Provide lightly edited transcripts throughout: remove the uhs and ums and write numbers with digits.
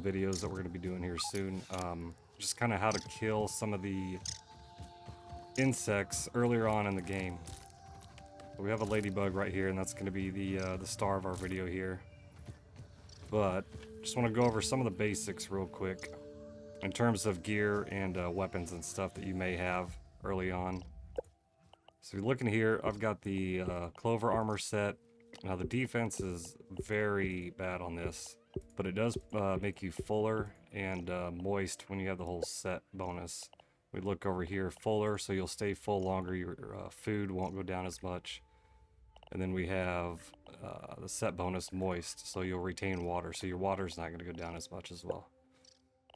videos that we're going to be doing here soon. Just kind of how to kill some of the insects earlier on in the game. We have a ladybug right here, and that's going to be the star of our video here. But just want to go over some of the basics real quick in terms of gear and weapons and stuff that you may have early on. So if you're looking here, I've got the Clover Armor set. Now the defense is very bad on this, but it does make you fuller and moist when you have the whole set bonus. We look over here, fuller, so you'll stay full longer, your food won't go down as much. And then we have the set bonus, moist, so you'll retain water, so your water's not going to go down as much as well.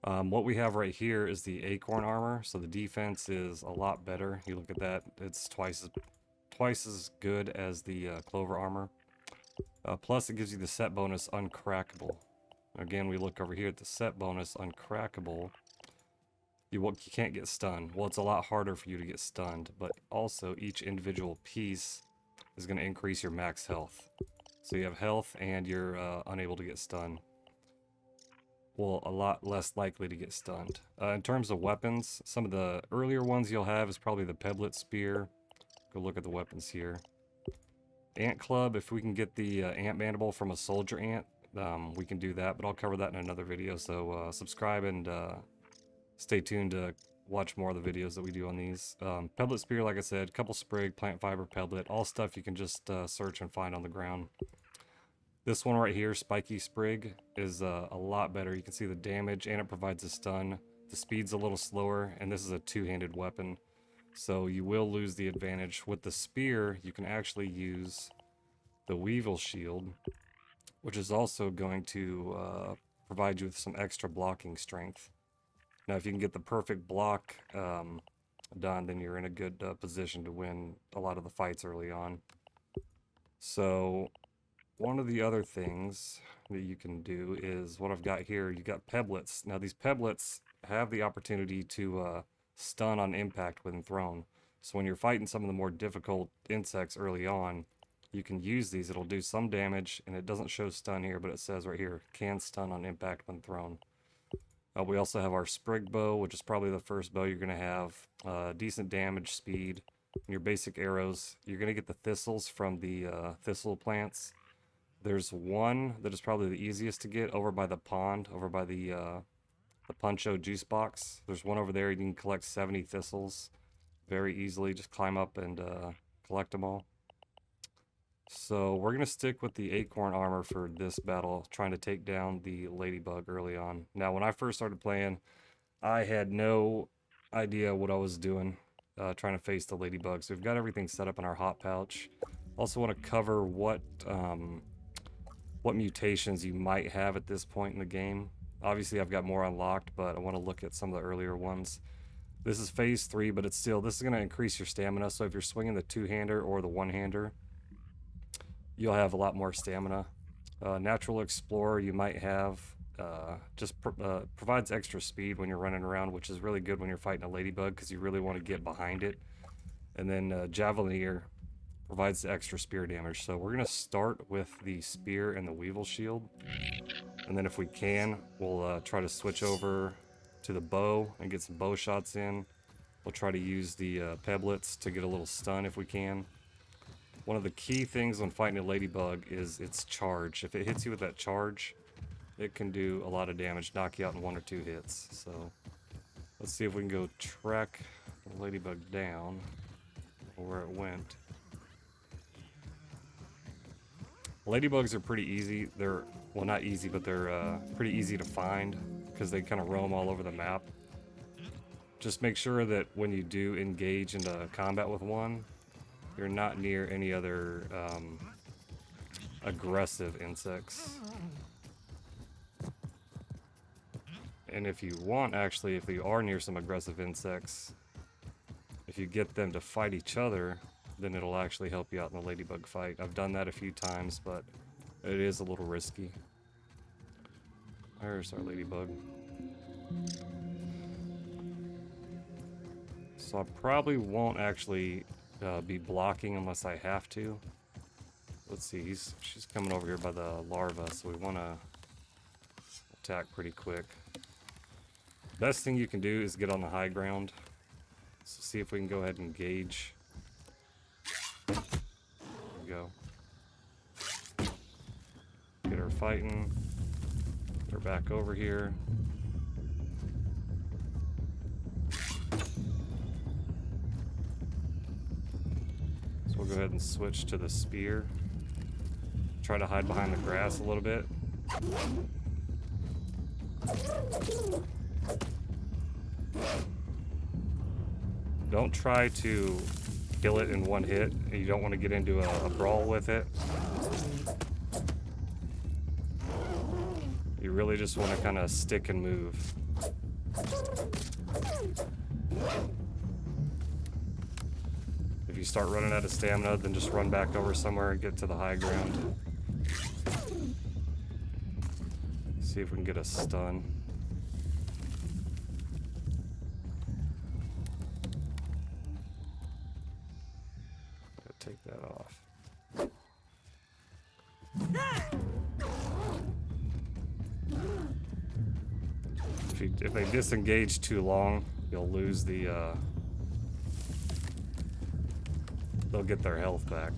What we have right here is the Acorn Armor, so the defense is a lot better. You look at that, it's twice as good as the Clover Armor. Plus it gives you the set bonus, Uncrackable. Again, we look over here at the set bonus, Uncrackable. You can't get stunned. Well, it's a lot harder for you to get stunned, but also each individual piece is going to increase your max health. So you have health and you're unable to get stunned. Well, a lot less likely to get stunned. In terms of weapons, some of the earlier ones you'll have is probably the Pebblet Spear. Go look at the weapons here. Ant Club, if we can get the ant mandible from a soldier ant, we can do that, but I'll cover that in another video, so subscribe and stay tuned to watch more of the videos that we do on these. Pebblet Spear, like I said, couple sprig, plant fiber, pebblet, all stuff you can just search and find on the ground. This one right here, Spiky Sprig, is a lot better. You can see the damage and it provides a stun. The speed's a little slower, and this is a two-handed weapon, so you will lose the advantage. With the spear, you can actually use the Weevil Shield, which is also going to provide you with some extra blocking strength. Now, if you can get the perfect block done, then you're in a good position to win a lot of the fights early on. So one of the other things that you can do is what I've got here. You got pebblets. Now these pebblets have the opportunity to stun on impact when thrown. So when you're fighting some of the more difficult insects early on, you can use these. It'll do some damage, and it doesn't show stun here, but it says right here, can stun on impact when thrown. We also have our Sprig Bow, which is probably the first bow you're going to have. Decent damage, speed, and your basic arrows. You're going to get the thistles from the thistle plants. There's one that is probably the easiest to get over by the pond, over by the Puncho juice box. There's one over there. You can collect 70 thistles very easily. Just climb up and collect them all. So we're going to stick with the Acorn Armor for this battle, trying to take down the Ladybug early on. Now, when I first started playing, I had no idea what I was doing trying to face the Ladybug. So we've got everything set up in our hot pouch. Also want to cover what mutations you might have at this point in the game. Obviously, I've got more unlocked, but I want to look at some of the earlier ones. This is phase 3, but this is going to increase your stamina. So if you're swinging the two-hander or the one-hander, you'll have a lot more stamina. Natural Explorer you might have provides extra speed when you're running around, which is really good when you're fighting a Ladybug because you really want to get behind it. And then Javelineer provides the extra spear damage. So we're going to start with the spear and the Weevil Shield. And then if we can, we'll try to switch over to the bow and get some bow shots in. We'll try to use the pebblets to get a little stun if we can. One of the key things when fighting a Ladybug is its charge. If it hits you with that charge, it can do a lot of damage, knock you out in 1 or 2 hits. So let's see if we can go track the Ladybug down where it went. Ladybugs are pretty easy. They're, well, not easy, but they're pretty easy to find because they kind of roam all over the map. Just make sure that when you do engage into combat with one, you're not near any other aggressive insects. And if you want, actually, if you are near some aggressive insects, if you get them to fight each other, then it'll actually help you out in the Ladybug fight. I've done that a few times, but it is a little risky. There's our Ladybug. So I probably won't actually be blocking unless I have to. Let's see, she's coming over here by the larva, so we want to attack pretty quick. Best thing you can do is get on the high ground. So see if we can go ahead and engage. There we go. Get her fighting. Get her back over here. So we'll go ahead and switch to the spear. Try to hide behind the grass a little bit. Don't try to kill it in one hit. You don't want to get into a brawl with it. You really just want to kind of stick and move. If you start running out of stamina, then just run back over somewhere and get to the high ground. See if we can get a stun. Take that off. If they disengage too long, you'll lose the they'll get their health back.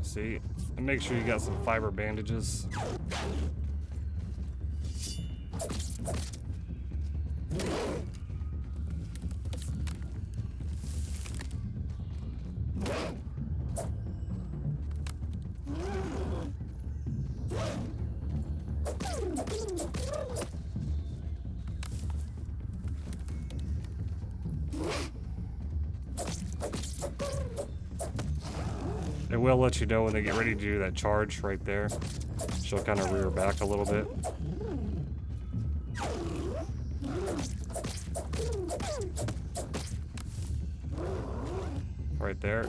See, and make sure you got some fiber bandages. It will let you know when they get ready to do that charge right there. She'll kind of rear back a little bit. Right there,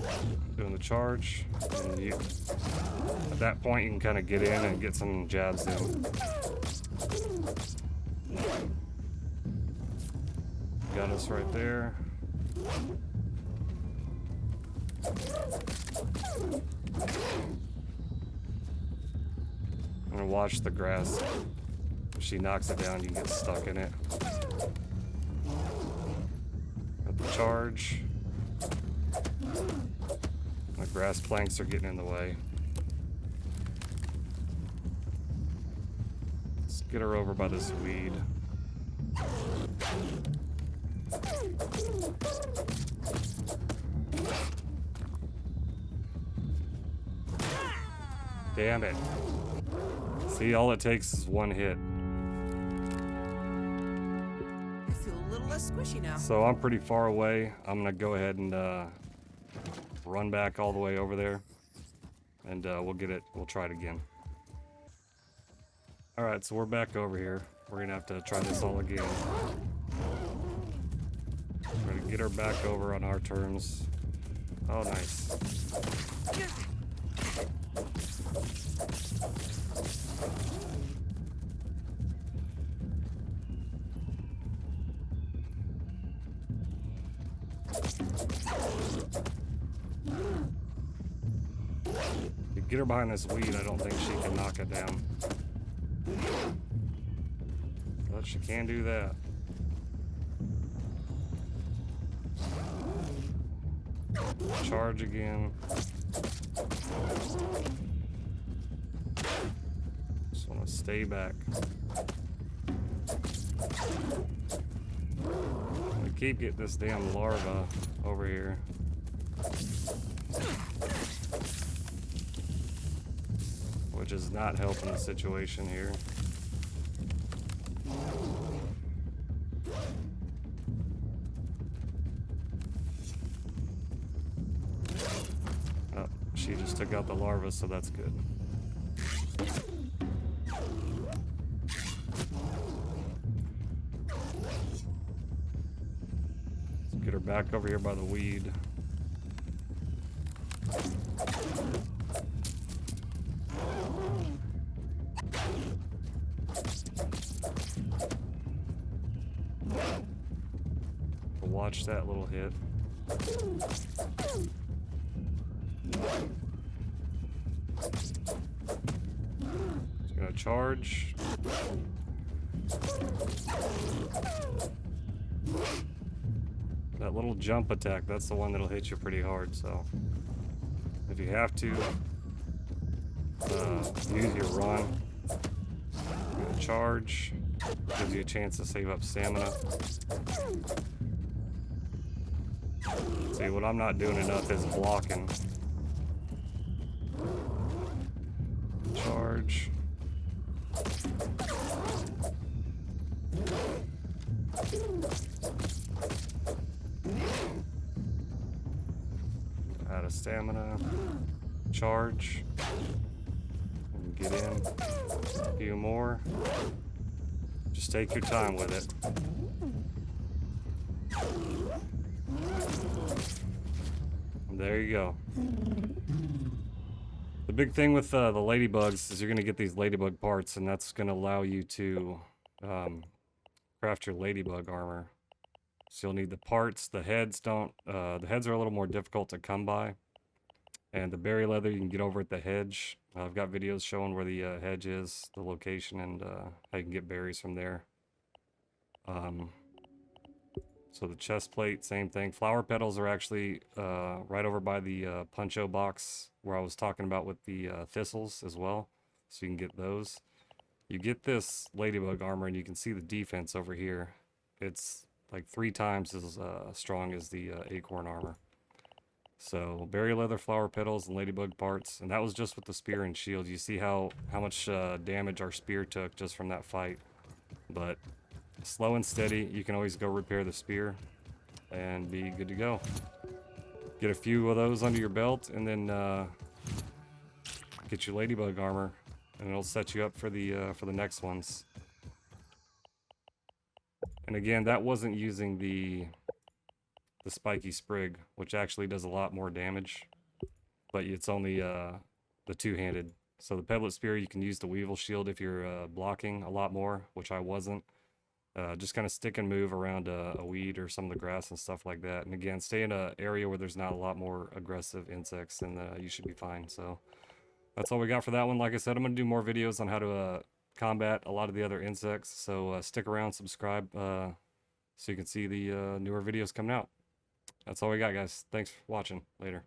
doing the charge. And at that point, you can kind of get in and get some jabs in. Got us right there. I'm gonna watch the grass. If she knocks it down, you get stuck in it. Got the charge. The grass planks are getting in the way. Let's get her over by this weed. Damn it. See, all it takes is one hit. I feel a little less squishy now. So I'm pretty far away. I'm gonna go ahead and run back all the way over there. And we'll get it. We'll try it again. Alright, so we're back over here. We're gonna have to try this all again. We're gonna get her back over on our terms. Oh, nice. You get her behind this weed, I don't think she can knock it down. But she can do that. Charge again. Just want to stay back. We keep getting this damn larva over here. Which is not helping the situation here. Oh, she just took out the larva, so that's good. Let's get her back over here by the weed. watch that little hit. It's gonna charge. That little jump attack, that's the one that'll hit you pretty hard, so if you have to use your run, charge, gives you a chance to save up stamina. See, what I'm not doing enough is blocking. Charge. Out of stamina. Charge. And get in. A few more. Just take your time with it. And there you go. The big thing with the Ladybugs is you're going to get these Ladybug parts, and that's going to allow you to craft your Ladybug armor. So you'll need the parts. The heads don't. The heads are a little more difficult to come by, and the berry leather you can get over at the hedge. I've got videos showing where the hedge is, the location, and how you can get berries from there. So the chest plate, same thing. Flower petals are actually right over by the puncho box where I was talking about with the thistles as well. So you can get those. You get this Ladybug armor, and you can see the defense over here. It's like 3 times as strong as the Acorn Armor. So berry leather, flower petals, and Ladybug parts. And that was just with the spear and shield. You see how much damage our spear took just from that fight. But slow and steady, you can always go repair the spear and be good to go. Get a few of those under your belt, and then get your Ladybug armor, and it'll set you up for the next ones. And again, that wasn't using the spiky sprig, which actually does a lot more damage, but it's only the two-handed. So the pebblet spear you can use the weevil shield if you're blocking a lot more, which I wasn't. Just kind of stick and move around a weed or some of the grass and stuff like that. And again, stay in an area where there's not a lot more aggressive insects, and you should be fine. So that's all we got for that one. Like I said, I'm going to do more videos on how to combat a lot of the other insects. So stick around, subscribe, so you can see the newer videos coming out. That's all we got, guys. Thanks for watching. Later.